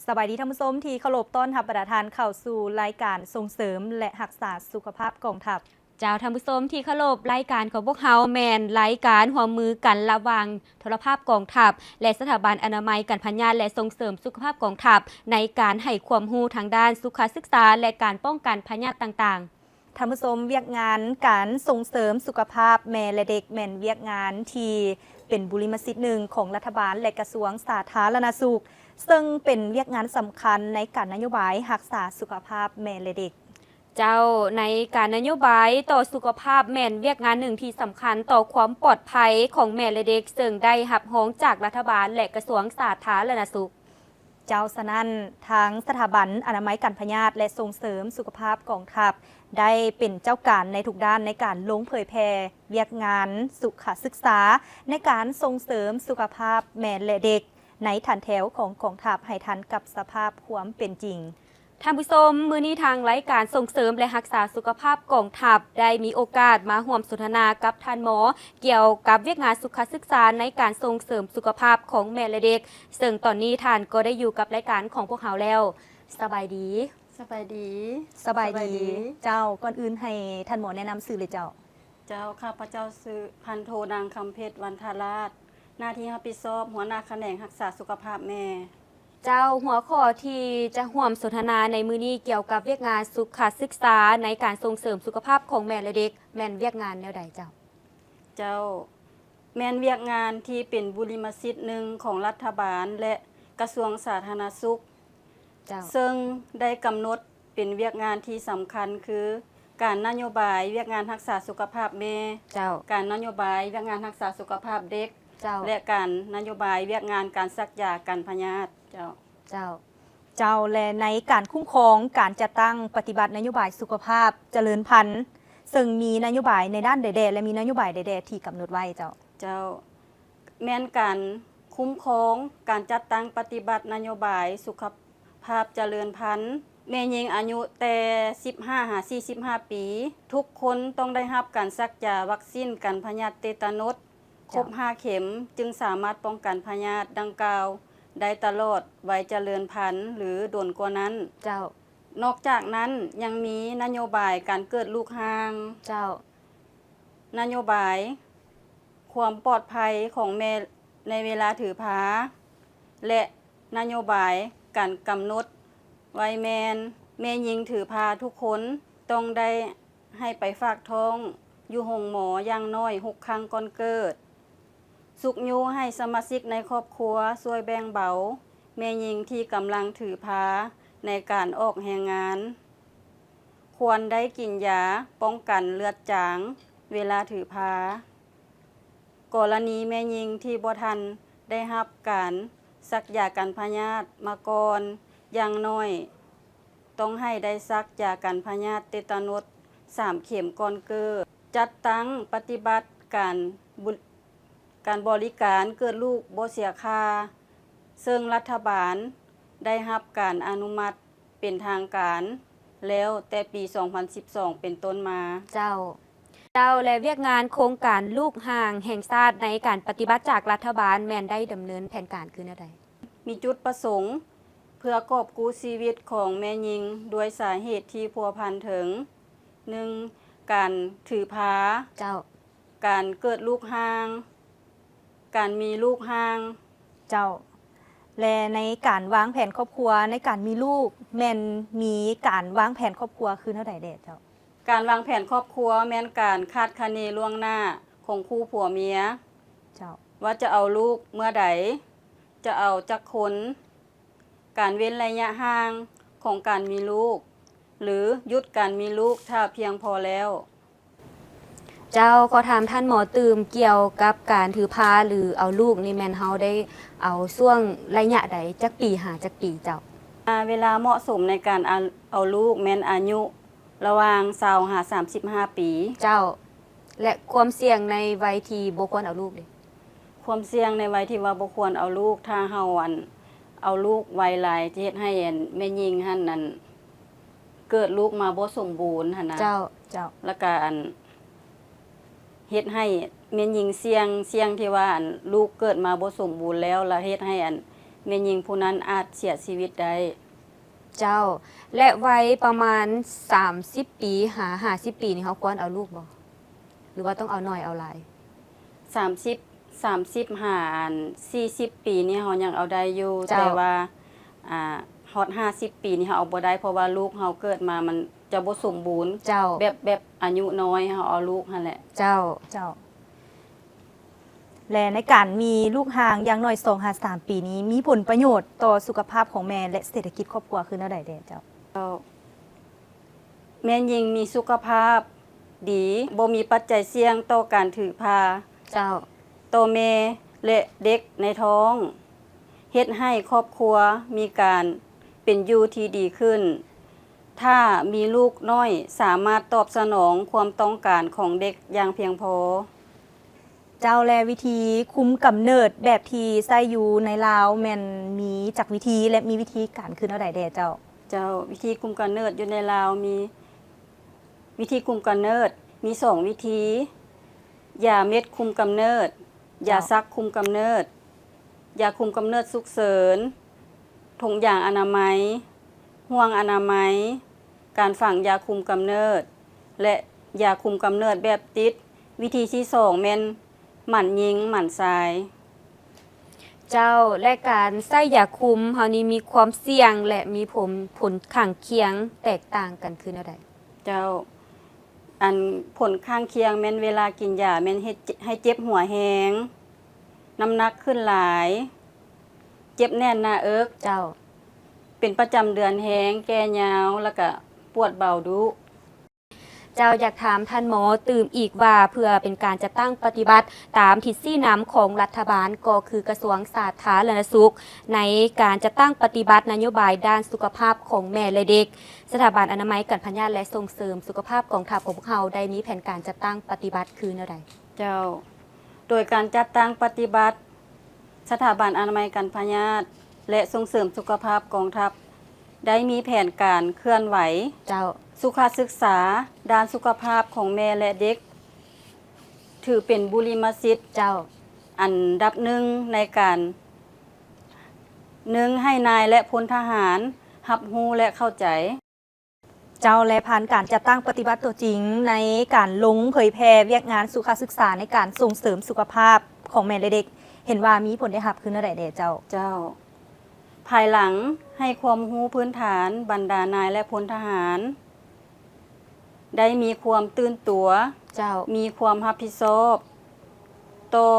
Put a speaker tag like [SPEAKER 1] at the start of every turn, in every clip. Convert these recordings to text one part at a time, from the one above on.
[SPEAKER 1] สบายดีท่านผู้ชมที่เคารพต้อนรับประธานเข้าสู่รายการส่งเสริมและรักษาสุขภาพกองทัพ
[SPEAKER 2] เจ้าท่านผู้ชมที่เคารพรายการของพวกเฮาแมนรายการหัวมือกันระหว่างโทรภาพกองทัพและสถาบันอนามัยการพยาธิและส่งเสริมสุขภาพกองทัพในการให้ความรู้ทางด้านสุขศึกษาและการป้องกันพยาธิต่าง
[SPEAKER 1] ท่านผู้ชมเวียกงานการส่งเสริมสุขภาพแม่และเด็กแม่นเวียกงานที่เป็นบุริมสิทธิ์หนึ่งของรัฐบาลและกระทรวงสาธารณสุขซึ่งเป็นเวียกงานสำคัญในการนโยบายรักษาสุขภาพแม่และเด็ก
[SPEAKER 2] เจ้าในการนโยบายต่อสุขภาพแม่นเวียกงานหนึ่งที่สำคัญต่อความปลอดภัยของแม่และเด็กซึ่งได้รับร้องจากรัฐบาลและกระทรวงสาธารณสุข
[SPEAKER 1] เจ้าสนั่นทั้งสถาบันอนามัยการพยาธิและส่งเสริมสุขภาพกองทัพได้เป็นเจ้าการในทุกด้านในการลงเผยแพร่เวียกงานสุขศึกษาในการส่งเสริมสุขภาพแม่และเด็กในฐานแถวของกองทัพให้ทันกับสภาพความเป็นจริง
[SPEAKER 2] ท่านผู้ชมมื้อนี้ทางรายการส่งเสริมและรักษาสุขภาพกองทัพได้มีโอกาสมาร่วมสนทนากับท่านหมอเกี่ยวกับเวียกงานสุขศึกษาในการส่งเสริมสุขภาพของแม่และเด็กซึ่งตอนนี้ท่านก็ได้อยู่กับรายการของพวกเราแล้วสบายดี
[SPEAKER 3] สบายดี
[SPEAKER 1] สบายดีเจ้าก่อนอื่นให้ท่านหมอแนะนำชื่อเลยเจ้า
[SPEAKER 3] ข้าพเจ้าชื่อพันโทนางคำเพชรวันทาราชหน้าที่รับผิดชอบหัวหน้าแขนงรักษาสุขภาพแม่
[SPEAKER 2] เจ้าหัวข้อที่จะร่วมสนทนาในมื้อนี้เกี่ยวกับเวียกงานสุขศึกษาในการส่งเสริมสุขภาพของแม่และเด็กแม่นเวียกงานแนวใดเจ้า
[SPEAKER 3] แม่นเวียกงานที่เป็นบุริมสิทธิ์หนึ่งของรัฐบาลและกระทรวงสาธารณสุขซึ่งได้กำหนดเป็นเวียกงานที่สำคัญคือการนโยบายเวียกงานรักษาสุขภาพแม่การนโยบายเวียกงานรักษาสุขภาพเด็กและการนโยบายเวียกงานการซักยาการพยาธิเ
[SPEAKER 1] จ้าและในการคุ้มครองการจัดตั้งปฏิบัตินโยบายสุขภาพเจริญพันธุ์ซึ่งมีนโยบายในด้านใดๆและมีนโยบายใดๆที่กำหนดไว้เจ้า
[SPEAKER 3] แม่นการคุ้มครองการจัดตั้งปฏิบัตินโยบายสุขภาพเจริญพันธุ์แม่หญิงอายุแต่15-45 ปีทุกคนต้องได้รับการซักยาวัคซีนกันพยาธิเตตานสครบ5 เข็มจึงสามารถป้องกันพยาธิดังกล่าวได้ตลอดวัยเจริญพันธุ์หรือด่วนกว่านั้นนอกจากนั้นยังมีนโยบายการเกิดลูกห่างนโยบายความปลอดภัยของแม่ในเวลาถือผ้าและนโยบายการกำหนดวัยแม่หญิงถือผ้าทุกคนต้องได้ให้ไปฝากท้องอยู่โรงหมออย่างน้อย6 ครั้งก่อนเกิดสุกยูให้สมาชิกในครอบครัวช่วยแบ่งเบาแม่หญิงที่กำลังถือผ้าในการออกแรงงานควรได้กินยาป้องกันเลือดจางเวลาถือผ้ากรณีแม่หญิงที่บ่ทันได้รับการซักยากันพยาธิมาก่อนอย่างน้อยต้องให้ได้ซักยากันพยาธิเตตานส3 เข็มก่อนเกิดจัดตั้งปฏิบัติการบริการเกิดลูกบ่เสียค่าซึ่งรัฐบาลได้รับการอนุมัติเป็นทางการแล้วแต่ปี 2012 เป็นต้นมา
[SPEAKER 2] เจ้าและเวียกงานโครงการลูกห่างแห่งชาติในการปฏิบัติจากรัฐบาลแม่นได้ดำเนินแผนการคือแนวใด
[SPEAKER 3] มีจุดประสงค์เพื่อกอบกู้ชีวิตของแม่หญิงด้วยสาเหตุที่พัวพันถึง 1. การถือผ้าการเกิดลูกห่างการมีลูกห่าง
[SPEAKER 1] และในการวางแผนครอบครัวในการมีลูกแม่นมีการวางแผนครอบครัวคือเท่าใดเด้เจ้า
[SPEAKER 3] การวางแผนครอบครัวแม่นการคาดคะเนล่วงหน้าของคู่ผัวเมียว่าจะเอาลูกเมื่อใดจะเอาจักคนการเว้นระยะห่างของการมีลูกหรือหยุดการมีลูกถ้าเพียงพอแล้ว
[SPEAKER 2] เจ้าขอถามท่านหมอตื่มเกี่ยวกับการถือผ้าหรือเอาลูกนี่แม่นเฮาได้เอาช่วงระยะใดจักปีหาจักปีเจ้า
[SPEAKER 3] เวลาเหมาะสมในการเอาลูกแม่นอายุระหว่าง20-35 ปี
[SPEAKER 2] เจ้าและความเสี่ยงในวัยที่บ่ควรเอาลูกดิ
[SPEAKER 3] ความเสี่ยงในวัยที่ว่าบ่ควรเอาลูกถ้าเฮาเอาลูกวัยหลายที่เฮ็ดให้แม่หญิงหั่นนั่นเกิดลูกมาบ่สมบูรณ์หั่นนะ
[SPEAKER 1] เจ้า
[SPEAKER 3] แล้วก็เฮ็ดให้แม่หญิงเสี่ยงที่ว่าลูกเกิดมาบ่สมบูรณ์แล้วเฮ็ดให้ แม่หญิงผู้นั้นอาจเสียชีวิตได้
[SPEAKER 2] เจ้า และวัยประมาณ 30 ปีหา50 ปีนี่เขาควรเอาลูกบ่หรือว่าต้องเอาน้อยเอาหลาย
[SPEAKER 3] 40 ปีนี่เฮายังเอาได้อยู่
[SPEAKER 2] เจ้า
[SPEAKER 3] แต่ว่าฮอด50 ปีนี่เฮาเอาบ่ได้เพราะว่าลูกเฮาเกิดมามันจะบ่สมบูรณ์
[SPEAKER 2] เจ้า
[SPEAKER 3] แบบอายุน้อยเฮาเอาลูกหั่นแหละ
[SPEAKER 2] เจ้า
[SPEAKER 1] เจ้า และในการมีลูกห่างอย่างน้อย2-3 ปีนี้มีผลประโยชน์ต่อสุขภาพของแม่และเศรษฐกิจครอบครัวคือแนวใดเด้เจ้า
[SPEAKER 3] แม่หญิงมีสุขภาพดีบ่มีปัจจัยเสี่ยงต่อการถือพา
[SPEAKER 2] เจ้า
[SPEAKER 3] ต่อแม่และเด็กในท้องเฮ็ดให้ครอบครัวมีการเป็นอยู่ที่ดีขึ้น ถ้ามีลูกน้อยสามารถตอบสนองความต้องการของเด็กอย่างเพียงพอ
[SPEAKER 1] เจ้าและวิธีคุมกำเนิดแบบที่ใส่อยู่ในลาวแม่นมีจักวิธีและมีวิธีการคือแนวใดเด้เจ้า
[SPEAKER 3] เจ้าวิธีคุมกำเนิดอยู่ในลาวมีวิธีคุมกำเนิดมี2วิธียาเม็ดคุมกำเนิดยาซักคุมกำเนิดยาคุมกำเนิดฉุกเฉินถุงยางอนามัยห่วงอนามัยการฝังยาคุมกำเนิดและยาคุมกำเนิดแบบติดวิธีที่2แม่นหมั่นยิงหมั่นทราย
[SPEAKER 2] เจ้า และการใส่ยาคุมเฮานี่มีความเสี่ยงและมีผลข้างเคียงแตกต่างกันคือแนวใด
[SPEAKER 3] เจ้าอันผลข้างเคียงแม่นเวลากินยาแม่นให้เจ็บหัวแหงน้ำหนักขึ้นหลาย เจ็บแน่นหน้าเอิก
[SPEAKER 2] เจ้า
[SPEAKER 3] เป็นประจำเดือนแหงแก่ยาวแล้วก็ปวดเบาดุ
[SPEAKER 2] เจ้าอยากถามท่านหมอตื่มอีกว่าเพื่อเป็นการจะตั้งปฏิบัติตามทิศซี่น้ำของรัฐบาลก็คือกระทรวงสาธารณสุข ในการจะตั้งปฏิบัตินโยบายด้านสุขภาพของแม่และเด็ก สถาบันอนามัยการพยาธิและส่งเสริมสุขภาพกองทัพของพวกเราได้มีแผนการจะตั้งปฏิบัติคือแนวใด
[SPEAKER 3] เจ้า โดยการจัดตั้งปฏิบัติ สถาบันอนามัยการพยาธิและส่งเสริมสุขภาพกองทัพได้มีแผนการเคลื่อนไหว
[SPEAKER 2] เจ้า
[SPEAKER 3] สุขศึกษาด้านสุขภาพของแม่และเด็ก ถือเป็นบุริมสิทธิ์
[SPEAKER 2] เจ้า
[SPEAKER 3] อันดับหนึ่งในการให้นายและพลทหารรับรู้และเข้าใจ
[SPEAKER 1] เจ้าและผ่านการจัดตั้งปฏิบัติตัวจริงในการลงเผยแพร่เวียกงานสุขศึกษาในการส่งเสริมสุขภาพของแม่และเด็ก เห็นว่ามีผลได้รับคือแนวใดเด้เจ้า
[SPEAKER 3] เจ้า ภายหลังให้ความรู้พื้นฐานบรรดานายและพลทหาร ได้มีความตื่นตัว
[SPEAKER 2] เจ้า
[SPEAKER 3] มีความรับผิดชอบต่อ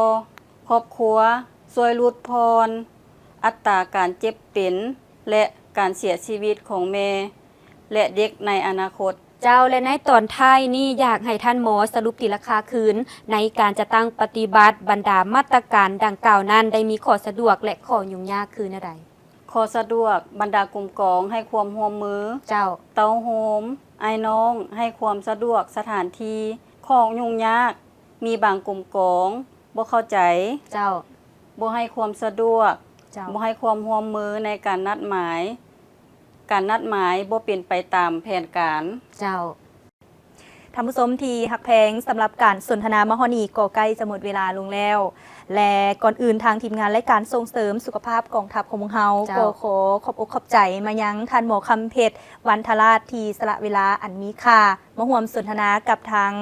[SPEAKER 3] ครอบครัวช่วยลดพรอัตราการเจ็บเป็นและการเสียชีวิตของแม่และเด็กในอนาคต
[SPEAKER 2] เจ้าและในตอนท้ายนี่อยากให้ท่านหมอสรุปตีราคาคืนในการจะตั้งปฏิบัติบรรดามาตรการดังกล่าวนั้นได้มีข้อสะดวกและข้อยุ่งยากคือแนวใด
[SPEAKER 3] ขอสะดวกบรรดากลุ่มกองให้ความร่วมมือ
[SPEAKER 2] เจ้า
[SPEAKER 3] เตาโฮมไอ้น้องให้ความสะดวกสถานที่ของยุ่งยาก มีบางกลุ่มกองบ่เข้าใจ
[SPEAKER 2] เจ้า
[SPEAKER 3] บ่ให้ความสะดวก
[SPEAKER 1] เจ้า
[SPEAKER 3] บ่ให้ความร่วมมือในการนัดหมาย การนัดหมายบ่เป็นไปตามแผนการ
[SPEAKER 2] เจ้า
[SPEAKER 1] ท่านผู้ชมที่หักแพงสำหรับการสนทนามหอนีก็ใกล้จะหมดเวลาลงแล้ว และก่อนอื่นทางทีมงานและการส่งเสริมสุขภาพกองทัพของพวกเรา
[SPEAKER 2] เจ้า
[SPEAKER 1] ก็ขอขอบอกขอบใจมายังท่านหมอคำเพชรวันทราชที่สละเวลาอันมีค่ามาร่วมสนทนากับทั้ง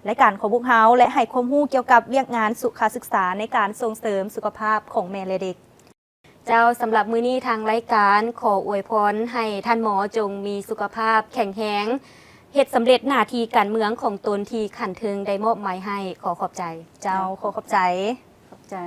[SPEAKER 1] และการของพวกเราและให้ความรู้เกี่ยวกับเวียกงานสุขศึกษาในการส่งเสริมสุขภาพของแม่และเด็ก
[SPEAKER 2] เจ้าสำหรับมื้อนี้ทางรายการขออวยพรให้ท่านหมอจงมีสุขภาพแข็งแรงเฮ็ดสำเร็จหน้าที่การเมืองของตนที่ขันเทิงได้มอบหมายให้ขอขอบใจ
[SPEAKER 1] เจ้าขอขอบใจ
[SPEAKER 3] ขอบใจ